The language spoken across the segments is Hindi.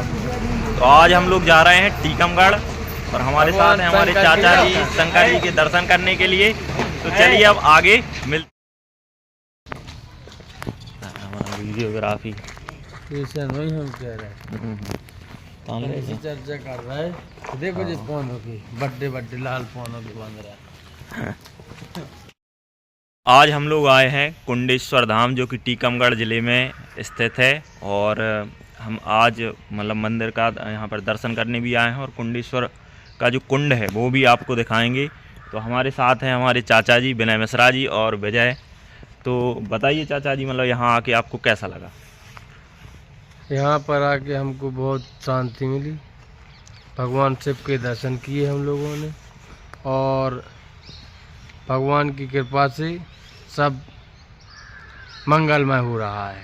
साहब। तो आज हम लोग जा रहे हैं टीकमगढ़ और हमारे साथ हैं हमारे चाचा जी शंकर जी के दर्शन करने के लिए। तो चलिए अब आगे मिलते। हमारा वीडियोग्राफी हम कह रहे हैं चर्चा कर रहा है। देखो जी पौनों की बड्डे लाल पौनों की बन रहा है। आज हम लोग आए हैं कुंडेश्वर धाम जो कि टीकमगढ़ ज़िले में स्थित है और हम आज मतलब मंदिर का यहाँ पर दर्शन करने भी आए हैं और कुंडेश्वर का जो कुंड है वो भी आपको दिखाएंगे। तो हमारे साथ हैं हमारे चाचा जी विनय मिश्रा जी और विजय। तो बताइए चाचा जी, मतलब यहाँ आके आपको कैसा लगा? यहाँ पर आके हमको बहुत शांति मिली। भगवान शिव के दर्शन किए हम लोगों ने और भगवान की कृपा से सब मंगलमय हो रहा है।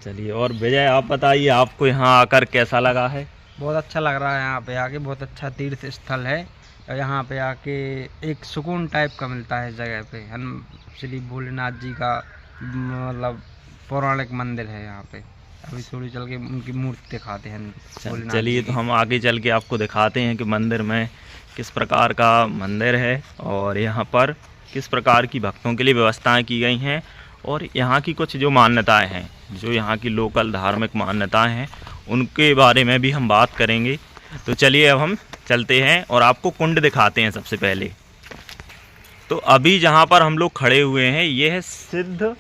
चलिए, और विजय आप बताइए आपको यहाँ आकर कैसा लगा है? बहुत अच्छा लग रहा है। यहाँ पे आके बहुत अच्छा तीर्थ स्थल है और यहाँ पे आके एक सुकून टाइप का मिलता है जगह पे। हम श्री भोलेनाथ जी का मतलब पौराणिक मंदिर है यहाँ पे। अभी थोड़ी चल के उनकी मूर्ति दिखाते हैं। चलिए, तो हम आगे चल के आपको दिखाते हैं कि मंदिर में किस प्रकार का मंदिर है और यहाँ पर किस प्रकार की भक्तों के लिए व्यवस्थाएं की गई हैं और यहाँ की कुछ जो मान्यताएं हैं, जो यहाँ की लोकल धार्मिक मान्यताएं हैं, उनके बारे में भी हम बात करेंगे। तो चलिए अब हम चलते हैं और आपको कुंड दिखाते हैं सबसे पहले। तो अभी जहाँ पर हम लोग खड़े हुए हैं ये है सिद्ध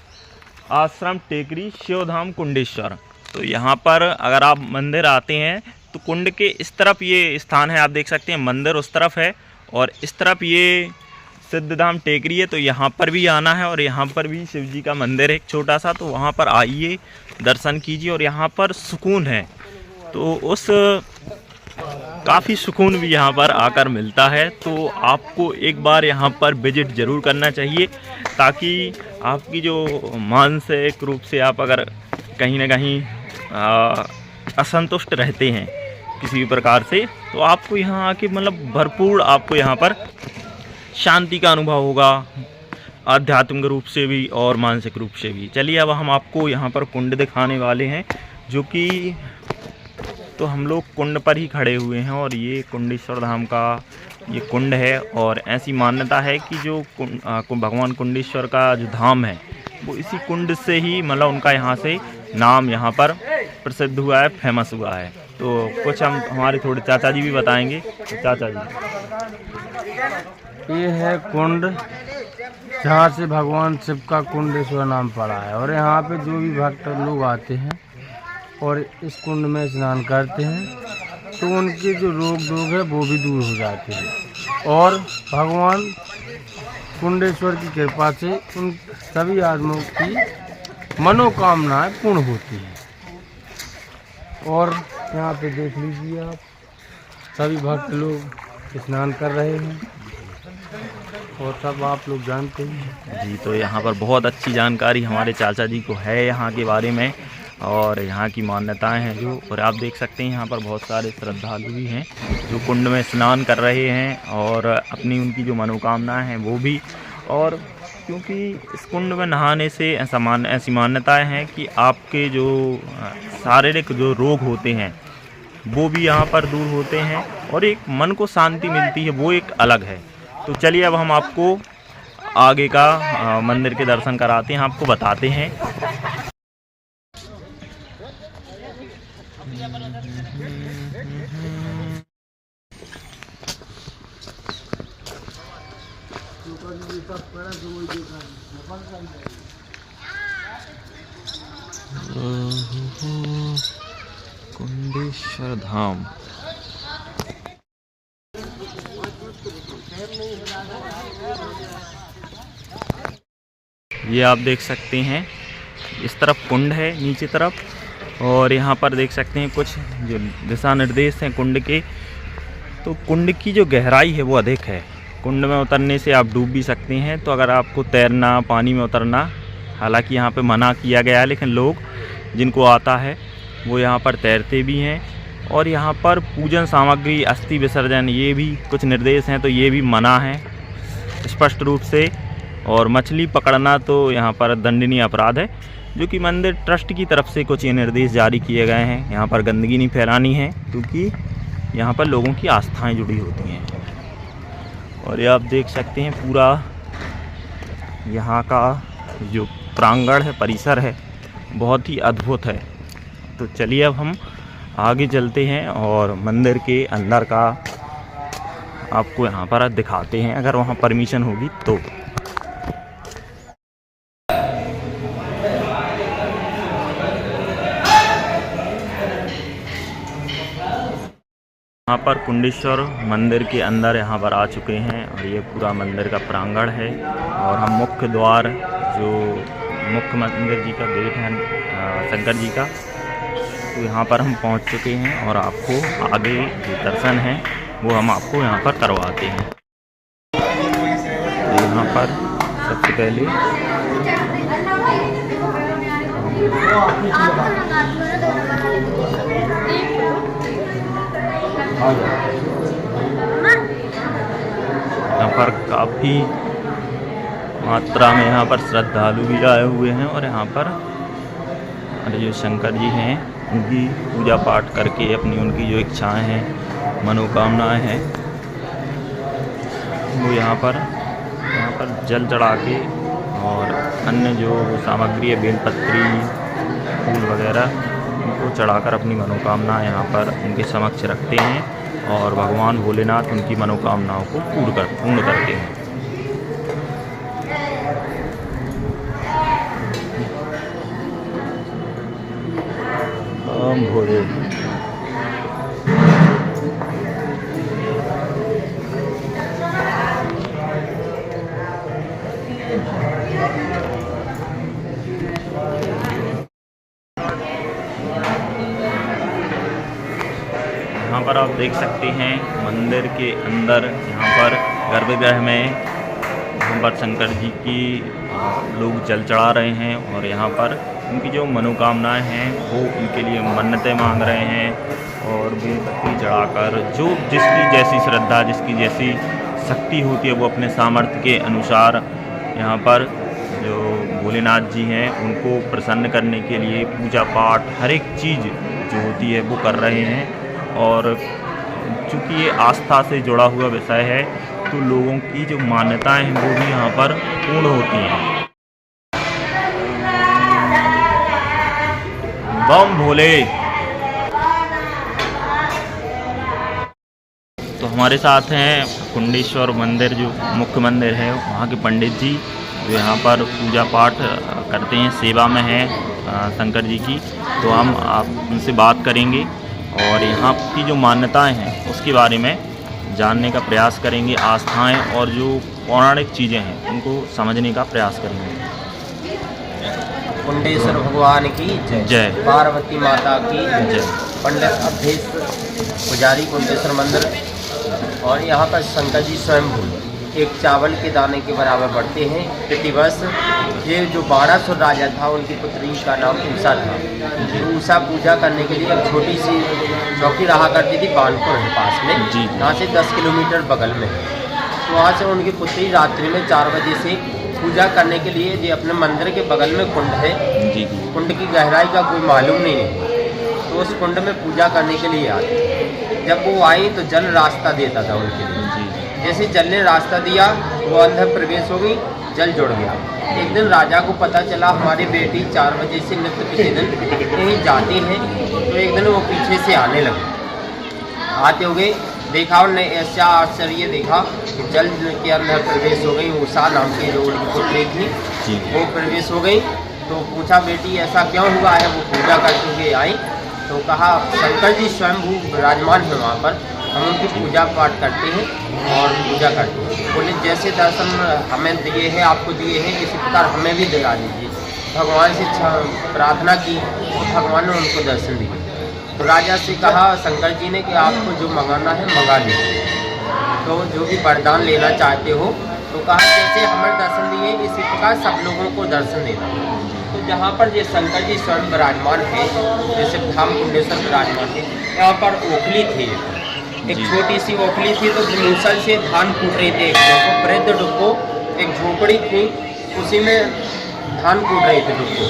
आश्रम टेकरी शिवधाम कुंडेश्वर। तो यहाँ पर अगर आप मंदिर आते हैं तो कुंड के इस तरफ ये स्थान है, आप देख सकते हैं। मंदिर उस तरफ है और इस तरफ ये सिद्धधाम टेकरी है। तो यहाँ पर भी आना है और यहाँ पर भी शिव जी का मंदिर है एक छोटा सा। तो वहाँ पर आइए, दर्शन कीजिए और यहाँ पर सुकून है। तो उस काफ़ी सुकून भी यहाँ पर आकर मिलता है। तो आपको एक बार यहाँ पर विजिट ज़रूर करना चाहिए ताकि आपकी जो मानसिक रूप से आप अगर कहीं ना कहीं असंतुष्ट रहते हैं किसी भी प्रकार से, तो आपको यहाँ आके मतलब भरपूर आपको यहाँ पर शांति का अनुभव होगा, आध्यात्मिक रूप से भी और मानसिक रूप से भी। चलिए अब हम आपको यहाँ पर कुंड दिखाने वाले हैं जो कि तो हम लोग कुंड पर ही खड़े हुए हैं और ये कुंडेश्वर धाम का ये कुंड है। और ऐसी मान्यता है कि जो भगवान कुंडेश्वर का जो धाम है वो इसी कुंड से ही मतलब उनका यहाँ से नाम यहाँ पर प्रसिद्ध हुआ है, फेमस हुआ है। तो कुछ हम हमारे थोड़े चाचा जी भी बताएंगे। तो चाचा जी, ये है कुंड जहाँ से भगवान शिव का कुंडेश्वर नाम पड़ा है और यहाँ पे जो भी भक्त लोग आते हैं और इस कुंड में स्नान करते हैं तो उनके जो रोग है वो भी दूर हो जाते हैं और भगवान कुंडेश्वर की कृपा से उन सभी आदमियों की मनोकामनाएं पूर्ण होती हैं। और यहाँ पे देख लीजिए आप, सभी भक्त लोग स्नान कर रहे हैं और सब आप लोग जानते हैं जी। तो यहाँ पर बहुत अच्छी जानकारी हमारे चाचा जी को है यहाँ के बारे में और यहाँ की मान्यताएं हैं जो। और आप देख सकते हैं यहाँ पर बहुत सारे श्रद्धालु भी हैं जो कुंड में स्नान कर रहे हैं और अपनी उनकी जो मनोकामनाएं हैं वो भी। और क्योंकि इस कुंड में नहाने से ऐसी मान्यताएं हैं कि आपके जो शारीरिक जो रोग होते हैं वो भी यहाँ पर दूर होते हैं और एक मन को शांति मिलती है, वो एक अलग है। तो चलिए अब हम आपको आगे का मंदिर के दर्शन कराते हैं, आपको बताते हैं। कुंडेश्वर धाम ये आप देख सकते हैं, इस तरफ कुंड है नीचे तरफ और यहाँ पर देख सकते हैं कुछ जो दिशा निर्देश हैं कुंड के। तो कुंड की जो गहराई है वो अधिक है। कुंड में उतरने से आप डूब भी सकते हैं। तो अगर आपको तैरना, पानी में उतरना, हालांकि यहाँ पे मना किया गया है, लेकिन लोग जिनको आता है वो यहाँ पर तैरते भी हैं। और यहाँ पर पूजन सामग्री, अस्थि विसर्जन, ये भी कुछ निर्देश हैं, तो ये भी मना है स्पष्ट रूप से। और मछली पकड़ना तो यहाँ पर दंडनीय अपराध है। जो कि मंदिर ट्रस्ट की तरफ से कुछ ये निर्देश जारी किए गए हैं। यहाँ पर गंदगी नहीं फैलानी है, क्योंकि यहाँ पर लोगों की आस्थाएं जुड़ी होती हैं। और ये आप देख सकते हैं पूरा यहाँ का जो प्रांगण है, परिसर है, बहुत ही अद्भुत है। तो चलिए अब हम आगे चलते हैं और मंदिर के अंदर का आपको यहाँ पर दिखाते हैं, अगर वहाँ परमिशन होगी तो। यहाँ पर कुंडेश्वर मंदिर के अंदर यहाँ पर आ चुके हैं और ये पूरा मंदिर का प्रांगण है। और हम मुख्य द्वार, जो मुख्य मंदिर जी का गेट है शंकर जी का, तो यहाँ पर हम पहुँच चुके हैं और आपको आगे जो दर्शन है वो हम आपको यहाँ पर करवाते हैं। यहाँ पर सबसे पहले यहाँ पर काफ़ी मात्रा में यहाँ पर श्रद्धालु भी आए हुए हैं और यहाँ पर जो शंकर जी हैं उनकी पूजा पाठ करके अपनी उनकी जो इच्छाएं हैं, मनोकामनाएं हैं, वो यहाँ पर जल चढ़ा के और अन्य जो सामग्री है, बेलपत्री, फूल वगैरह, उनको चढ़ाकर अपनी मनोकामना यहाँ पर उनके समक्ष रखते हैं और भगवान भोलेनाथ उनकी मनोकामनाओं को पूर्ण करते हैं। ओम भोले। यहाँ पर आप देख सकते हैं मंदिर के अंदर, यहाँ पर गर्भगृह में यहाँ पर शंकर जी की लोग जल चढ़ा रहे हैं और यहाँ पर उनकी जो मनोकामनाएं हैं वो उनके लिए मन्नतें मांग रहे हैं। और बेलपत्री चढ़ाकर जो जिसकी जैसी श्रद्धा, जिसकी जैसी शक्ति होती है, वो अपने सामर्थ्य के अनुसार यहाँ पर जो भोलेनाथ जी हैं उनको प्रसन्न करने के लिए पूजा पाठ, हर एक चीज़ जो होती है वो कर रहे हैं। और चूँकि ये आस्था से जुड़ा हुआ विषय है, तो लोगों की जो मान्यताएं हैं वो भी यहाँ पर पूर्ण होती हैं। बम भोले। तो हमारे साथ हैं कुंडेश्वर मंदिर, जो मुख्य मंदिर है, वहाँ के पंडित जी, जो यहाँ पर पूजा पाठ करते हैं, सेवा में हैं शंकर जी की। तो हम उनसे बात करेंगे और यहाँ की जो मान्यताएं हैं उसके बारे में जानने का प्रयास करेंगे, आस्थाएं और जो पौराणिक चीज़ें हैं उनको समझने का प्रयास करेंगे। कुंडेश्वर भगवान की जय। पार्वती माता की जय। पंडित अवधेश पुजारी, कुंडेश्वर मंदिर। और यहाँ पर शंकर जी स्वयं एक चावल के दाने के बराबर बढ़ते हैं प्रतिवर्ष। ये जो 1200 राजा था, उनकी पुत्री का नाम उषा था। उषा पूजा करने के लिए एक छोटी सी चौकी रहा करती थी बानपुर के पास में, यहाँ से 10 किलोमीटर बगल में। तो वहाँ से उनकी पुत्री रात्रि में 4 बजे से पूजा करने के लिए, जो अपने मंदिर के बगल में कुंड है, कुंड की गहराई का कोई मालूम नहीं है, तो उस कुंड में पूजा करने के लिए आती। जब वो आई तो जल रास्ता देता था उनके लिए। जैसे जल ने रास्ता दिया, वो अंदर प्रवेश हो गई, जल जुड़ गया। एक दिन राजा को पता चला हमारी बेटी 4 बजे से नित्य प्रतिदिन कहीं जाती है, तो एक दिन वो पीछे से आने लगे। आते हो गए, देखा उन्होंने ऐसा आश्चर्य देखा कि जल के अंदर प्रवेश हो गई। उषा नाम की जो उनकी पुत्री थी वो प्रवेश हो गई। तो पूछा, बेटी ऐसा क्यों हुआ है? वो पूजा करते हुए आई। तो कहा, शंकर जी स्वयं विराजमान है वहाँ पर, हम उनकी पूजा पाठ करते हैं और पूजा करते हैं। बोले, जैसे दर्शन हमें दिए हैं, आपको दिए हैं, इसी प्रकार हमें भी दिला दीजिए। भगवान से प्रार्थना की, तो भगवान ने उनको दर्शन दिए। तो राजा से कहा शंकर जी ने कि आपको जो मंगाना है मंगा लीजिए, तो जो भी वरदान लेना चाहते हो। तो कहा, जैसे हमें दर्शन दिए, इसी प्रकार सब लोगों को दर्शन देना। तो जहाँ पर ये शंकर जी स्वयं विराजमान है, जैसे धाम कुंडेश्वर विराजमान है, यहाँ पर ओखली थी, एक छोटी सी ओखली थी। तो मूसल से धान कूट रही थी, एक वृद्ध डुक्को, एक झोपड़ी थी, उसी में धान कूट रही थी डुक्को।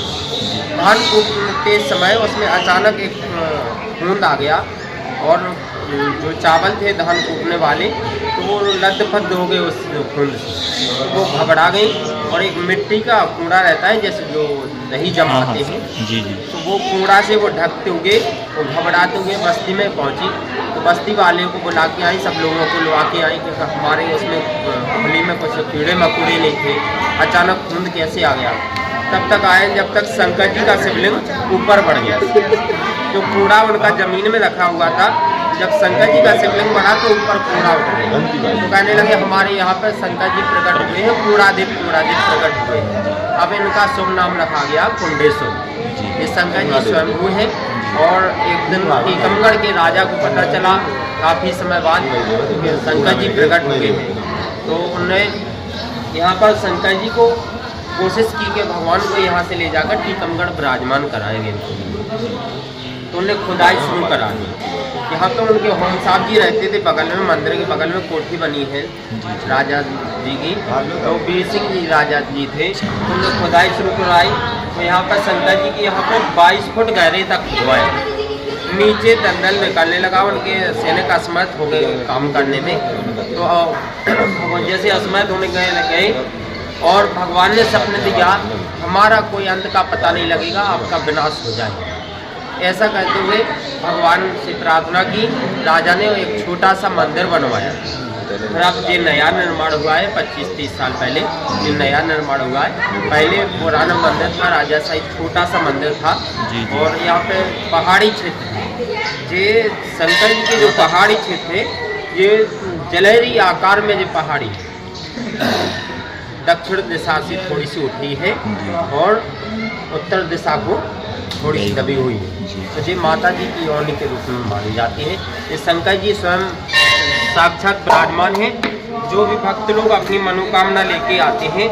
धान कूटते समय उसमें अचानक एक बूंद आ गया और जो चावल थे धान कूटने वाले तो वो लद्दपद्द हो गए उस खून से, वो घबरा गई और एक मिट्टी का कूड़ा रहता है जैसे जो दही जमाते हैं, जी जी, तो वो कूड़ा से वो ढकते हुए वो घबराते हुए बस्ती में पहुंची। तो बस्ती वाले को बुला के आई, सब लोगों को लुआ के आई कि हमारे उसमें खुली में कुछ कीड़े मकोड़े नहीं थे, अचानक खून कैसे आ गया। तब तक आए जब तक शंकर जी का शिवलिंग ऊपर बढ़ गया। जो कूड़ा उनका जमीन में रखा हुआ था, जब शंकर जी का शिवलिंग बढ़ा तो ऊपर कूड़ा उठ गया। तो कहने लगे हमारे यहाँ पर शंकर जी प्रकट हुए हैं, कूड़ादीप प्रकट हुए हैं। अब इनका शुभ नाम रखा गया कुंडेश्वर। ये शंकर जी स्वयंभू है। और एक दिन टीकमगढ़ के राजा को पता चला काफ़ी समय बाद कि शंकर जी प्रकट हुए हैं, तो उन्होंने यहाँ पर शंकर जी को कोशिश की कि भगवान को यहाँ से ले जाकर टीकमगढ़ विराजमान कराएंगे। तो उन्होंने खुदाई शुरू करा दी। यहाँ तो उनके होम साहब जी रहते थे, बगल में मंदिर के बगल में कोठी बनी है राजा जी की, तो वीर सिंह जी राजा जी थे। तो उन्होंने खुदाई शुरू कराई। तो यहाँ पर शंकर जी की यहाँ पर 22 फुट गहरे तक खुदवाए। नीचे दलदल निकालने लगा, उनके सैनिक असमर्थ हो गए काम करने में। तो जैसे असमर्थ होने गए और भगवान ने सपने दिया हमारा कोई अंत का पता नहीं लगेगा, आपका विनाश हो जाएगा। ऐसा कहते हुए भगवान से प्रार्थना की। राजा ने एक छोटा सा मंदिर बनवाया। फिर अब ये नया निर्माण हुआ है, 25-30 साल पहले ये नया निर्माण हुआ है। पहले पुराना मंदिर था, राजा सा एक छोटा सा मंदिर था। और यहाँ पे पहाड़ी क्षेत्र, ये शंकर जी के जो पहाड़ी क्षेत्र है, ये जलहरी आकार में जो पहाड़ी दक्षिण दिशा से थोड़ी सी उठी है और उत्तर दिशा को थोड़ी सी दबी हुई है। तो ये माता जी की योनि के रूप में मानी जाती है। ये शंकर जी स्वयं साक्षात विराजमान है। जो भी भक्त लोग अपनी मनोकामना लेके आते हैं,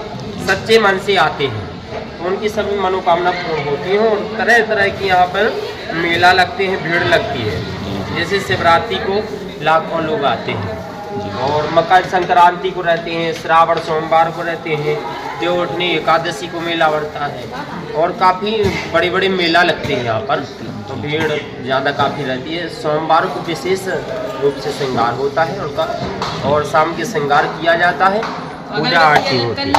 सच्चे मन से आते हैं, तो उनकी सभी मनोकामना पूर्ण होती हैं। और तरह तरह की यहाँ पर मेला लगते हैं, भीड़ लगती है। जैसे शिवरात्रि को लाखों लोग आते हैं और मकर संक्रांति को रहते हैं, श्रावण सोमवार को रहते हैं, देवउठनी एकादशी को मेला बढ़ता है और काफ़ी बड़े बड़े मेला लगते हैं यहाँ पर। तो भीड़ ज़्यादा काफ़ी रहती है। सोमवार को विशेष रूप से श्रृंगार होता है उनका और शाम के श्रृंगार किया जाता है, पूजा आरती होती है।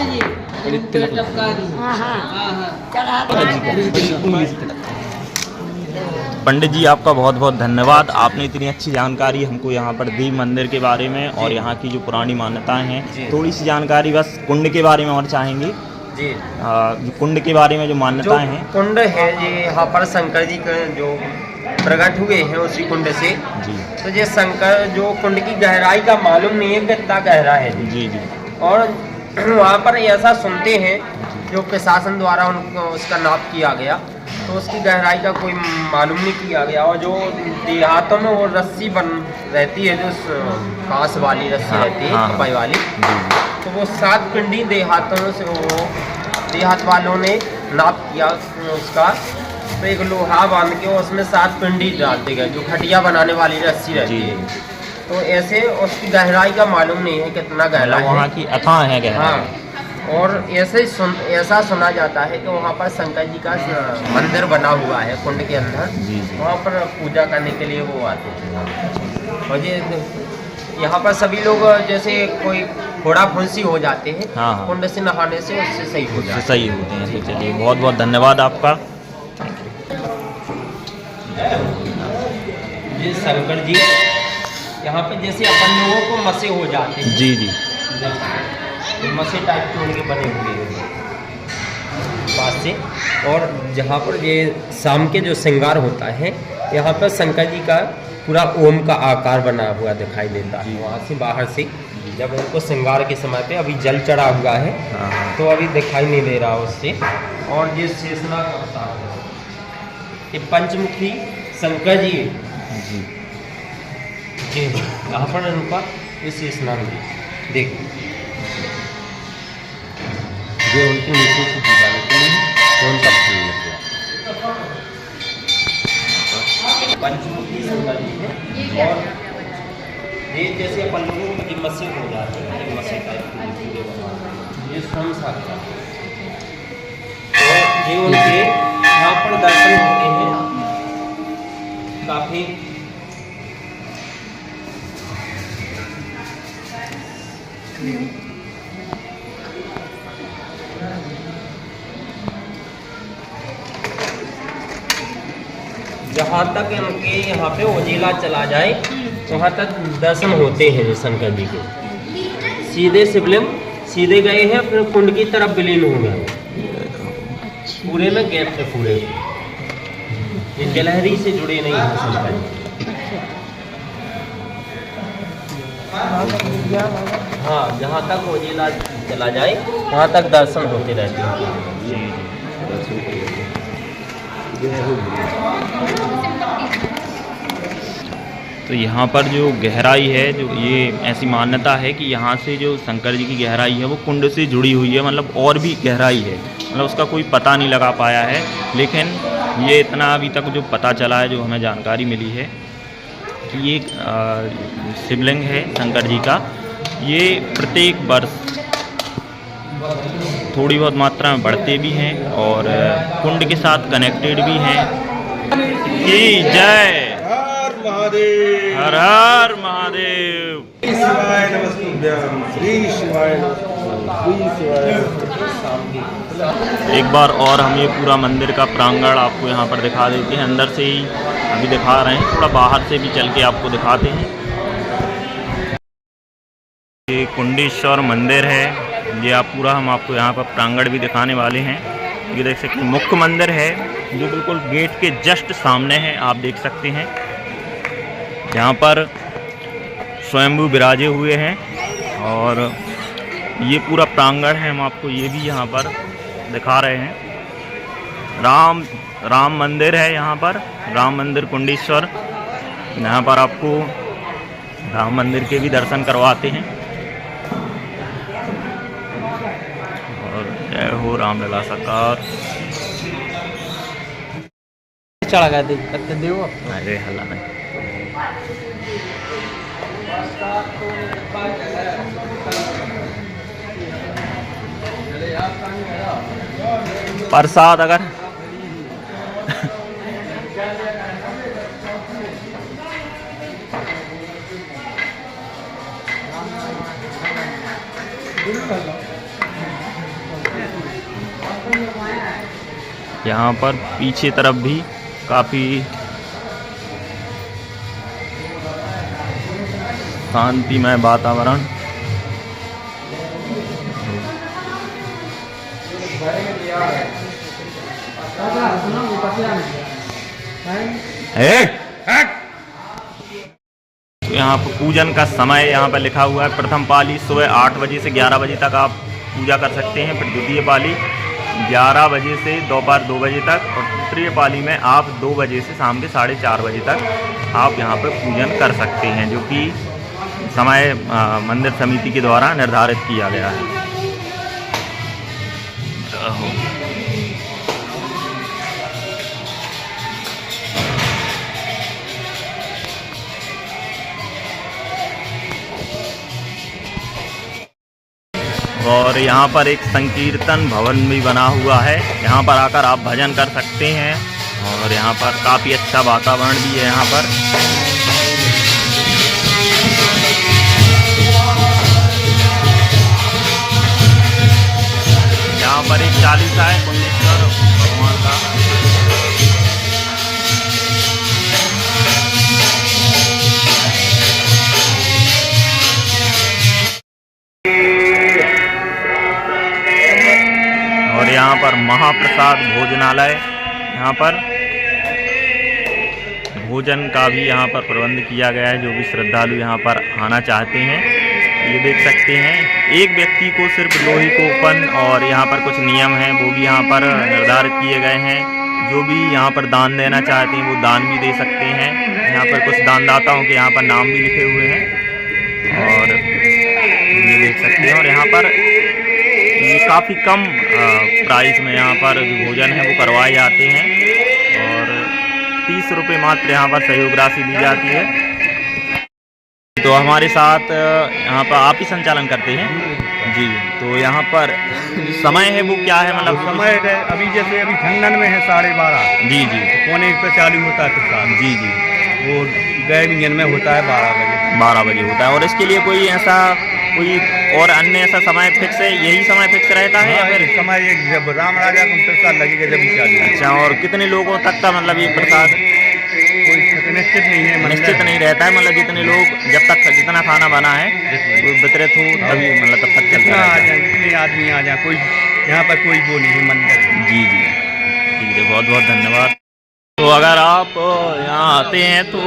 पंडित जी आपका बहुत बहुत धन्यवाद। आपने इतनी अच्छी जानकारी हमको यहाँ पर दी मंदिर के बारे में और यहाँ की जो पुरानी मान्यताएं हैं। थोड़ी सी जानकारी बस कुंड के बारे में और चाहेंगे जी। कुंड के बारे में जो मान्यताएं हैं। कुंड है ये यहाँ पर शंकर जी का जो प्रकट हुए हैं उसी कुंड से जी। तो ये शंकर जो कुंड की गहराई का मालूम नहीं है कितना गहरा है जी जी। और वहाँ पर ऐसा सुनते हैं जो प्रशासन द्वारा उनको उसका नाप किया गया, तो उसकी गहराई का कोई मालूम नहीं किया गया। और जो देहातों में वो रस्सी बन रहती है, जो कांस वाली रस्सी रहती है कपाई वाली, तो वो 7 पिंडी देहातों से वो देहात वालों ने नाप किया उसका। तो एक लोहा बांध के उसमें 7 पिंडी डालते गए, जो खटिया बनाने वाली रस्सी रहती है। तो ऐसे उसकी गहराई का मालूम नहीं है कितना गहरा है, वहाँ की अथाह है गहराई। हाँ। और ऐसा सुना जाता है कि वहाँ पर शंकर जी का मंदिर बना हुआ है कुंड के अंदर। वहाँ पर पूजा करने के लिए वो आते हैं। और ये यहाँ पर सभी लोग जैसे कोई फोड़ा फुंसी हो जाते हैं, हाँ। कुंड से नहाने से उससे सही हो जाते हैं। सही होते हैं। तो चलिए बहुत बहुत धन्यवाद आपका। ये शंकर जी यहाँ पे जैसे अपन लोगों को मसे हो जाते हैं। जी जी। मसे टाइप के उनके बने हुए हैं पास से। और जहाँ पर ये शाम के जो श्रृंगार होता है, यहाँ पर शंकर जी का पूरा ओम का आकार बना हुआ दिखाई देता है। वहाँ से बाहर से जब उनको श्रृंगार के समय पे अभी जल चढ़ा हुआ है, तो अभी दिखाई नहीं दे रहा उससे। और ये शेषनाग अवतार है, ये पंचमुखी शंकर जी यहाँ पर उनका ये शेषनाग देखो, ये उनके नीचे से पूजा लेते हैं, तो उनका फूल लगता है। पंचमुखी शंकर जी है। और ये जैसे अपन लोगों की मस्जिद हो जाती है, मस्जिद टाइप की ये स्वयं साक्षात। और ये उनके यहाँ पर दर्शन होते हैं काफी जहाँ तक इनके यहाँ पे उजीला चला जाए वहाँ तक दर्शन होते हैं शंकर जी के। सीधे शिवलिंग सीधे गए हैं, फिर कुंड की तरफ विलीन हो गए, पूरे में गैप है पूरे, ये गिलहरी से जुड़े नहीं हैं शंकर जी। हाँ, जहाँ तक उजीला चला जाए वहाँ तक दर्शन होते रहते हैं। तो यहाँ पर जो गहराई है, जो ये ऐसी मान्यता है कि यहाँ से जो शंकर जी की गहराई है वो कुंड से जुड़ी हुई है, मतलब और भी गहराई है, मतलब उसका कोई पता नहीं लगा पाया है। लेकिन ये इतना अभी तक जो पता चला है, जो हमें जानकारी मिली है कि ये शिवलिंग है शंकर जी का, ये प्रत्येक वर्ष थोड़ी बहुत मात्रा में बढ़ते भी हैं और कुंड के साथ कनेक्टेड भी हैं। की जय, हर हर महादेव। एक बार और हम ये पूरा मंदिर का प्रांगण आपको यहाँ पर दिखा देते हैं। अंदर से ही अभी दिखा रहे हैं, थोड़ा बाहर से भी चल के आपको दिखाते हैं। ये कुंडेश्वर मंदिर है, ये पूरा हम आपको यहाँ पर प्रांगण भी दिखाने वाले हैं। ये देख सकते हैं मुख्य मंदिर है जो बिल्कुल गेट के जस्ट सामने है, आप देख सकते हैं। यहाँ पर स्वयंभू विराजे हुए हैं और ये पूरा प्रांगण है, हम आपको ये भी यहाँ पर दिखा रहे हैं। राम मंदिर है यहाँ पर, राम मंदिर कुंडेश्वर। यहाँ पर आपको राम मंदिर के भी दर्शन करवाते हैं। और जय हो रामलला सरकार। चढ़ा गया देख देव। अरे हल्ला नहीं। प्रसाद अगर यहाँ पर पीछे तरफ भी काफ़ी शांतिमय वातावरण। तो यहाँ पर पूजन का समय यहाँ पर लिखा हुआ है। प्रथम पाली सुबह 8 बजे से 11 बजे तक आप पूजा कर सकते हैं। फिर द्वितीय पाली 11 बजे से दोपहर 2 बजे तक, और तृतीय पाली में आप 2 बजे से शाम के 4:30 बजे तक आप यहाँ पर पूजन कर सकते हैं, जो कि समय मंदिर समिति के द्वारा निर्धारित किया गया है। और यहाँ पर एक संकीर्तन भवन भी बना हुआ है, यहाँ पर आकर आप भजन कर सकते हैं। और यहाँ पर काफ़ी अच्छा वातावरण भी है। यहाँ पर एक चालीसा है कुंडेश्वर भगवान का। और यहाँ पर महाप्रसाद भोजनालय, यहाँ पर भोजन का भी यहाँ पर प्रबंध किया गया है। जो भी श्रद्धालु यहाँ पर आना चाहते हैं, ये देख सकते हैं। एक व्यक्ति को सिर्फ 2 ही कूपन, और यहाँ पर कुछ नियम हैं वो भी यहाँ पर निर्धारित किए गए हैं। जो भी यहाँ पर दान देना चाहते हैं वो दान भी दे सकते हैं। यहाँ पर कुछ दानदाताओं के यहाँ पर नाम भी लिखे हुए हैं, और ये देख सकते हैं। और यहाँ पर ये काफ़ी कम प्राइस में यहाँ पर जो भोजन है वो करवाए जाते हैं, और 30 रुपये मात्र यहाँ पर सहयोग राशि दी जाती है। तो हमारे साथ यहाँ पर आप ही संचालन करते हैं जी। तो यहाँ पर समय है वो क्या है, मतलब समय अभी जैसे अभी ठंडन में है 12:30 जी जी 1 पे चालू होता है प्रसाद। जी जी वो गए में होता है 12 बजे होता है। और इसके लिए कोई ऐसा कोई और अन्य ऐसा समय फिक्स है, यही समय फिक्स रहता है या फिर समय जब राम राजा को प्रसाद लगेगा जब भी चालू। अच्छा, और कितने लोगों तक का मतलब ये प्रसाद कोई निश्चित नहीं है, निश्चित नहीं रहता है, मतलब जितने लोग जब तक जितना खाना बना है वो वितरित हो तभी मतलब तब तक चलता आ जाए, जितने आदमी आ जाए, कोई यहाँ पर कोई वो नहीं है मंदिर। जी जी ठीक है, बहुत बहुत धन्यवाद। तो अगर आप यहाँ आते हैं तो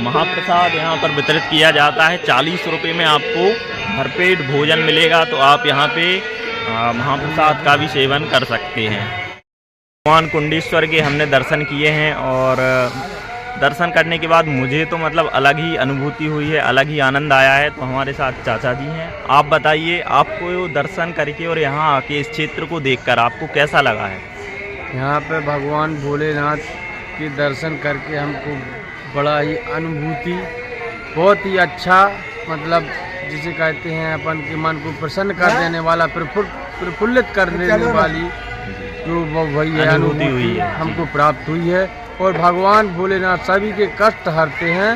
महाप्रसाद यहाँ पर वितरित किया जाता है। 40 रुपये में आपको भरपेट भोजन मिलेगा। तो आप यहाँ पे महाप्रसाद का भी सेवन कर सकते हैं। भगवान कुंडेश्वर के हमने दर्शन किए हैं और दर्शन करने के बाद मुझे तो मतलब अलग ही अनुभूति हुई है, अलग ही आनंद आया है। तो हमारे साथ चाचा जी हैं, आप बताइए आपको दर्शन करके और यहाँ आके इस क्षेत्र को देखकर आपको कैसा लगा है? यहाँ पे भगवान भोलेनाथ के दर्शन करके हमको बड़ा ही अनुभूति, बहुत ही अच्छा, मतलब जिसे कहते हैं अपन के मन को प्रसन्न कर देने वाला, प्रफुल्लित कर देने वाली जो वही अनुभूति हुई है हमको प्राप्त हुई है। और भगवान भोलेनाथ सभी के कष्ट हरते हैं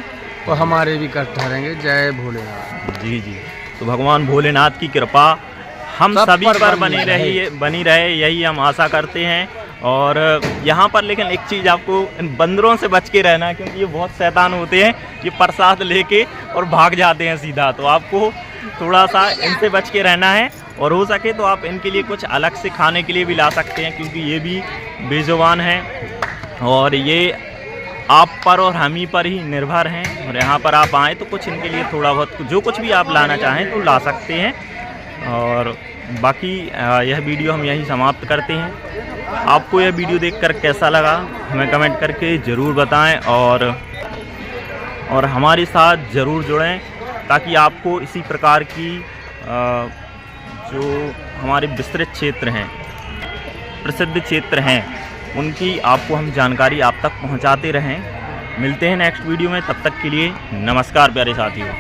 और हमारे भी कष्ट हरेंगे। जय भोलेनाथ। जी जी। तो भगवान भोलेनाथ की कृपा हम सभी पर बनी रहे यही हम आशा करते हैं। और यहाँ पर लेकिन एक चीज़ आपको इन बंदरों से बच के रहना है, क्योंकि ये बहुत शैतान होते हैं, ये प्रसाद लेके और भाग जाते हैं सीधा। तो आपको थोड़ा सा इनसे बच के रहना है और हो सके तो आप इनके लिए कुछ अलग से खाने के लिए भी ला सकते हैं, क्योंकि ये भी बेजुबान हैं और ये आप पर और हम ही पर ही निर्भर हैं। और यहाँ पर आप आएँ तो कुछ इनके लिए थोड़ा बहुत जो कुछ भी आप लाना चाहें तो ला सकते हैं। और बाकी यह वीडियो हम यहीं समाप्त करते हैं। आपको यह वीडियो देखकर कैसा लगा हमें कमेंट करके ज़रूर बताएं और हमारे साथ ज़रूर जुड़ें, ताकि आपको इसी प्रकार की जो हमारे विस्तृत क्षेत्र हैं, प्रसिद्ध क्षेत्र हैं, उनकी आपको हम जानकारी आप तक पहुंचाते रहें। मिलते हैं नेक्स्ट वीडियो में, तब तक के लिए नमस्कार प्यारे साथियों।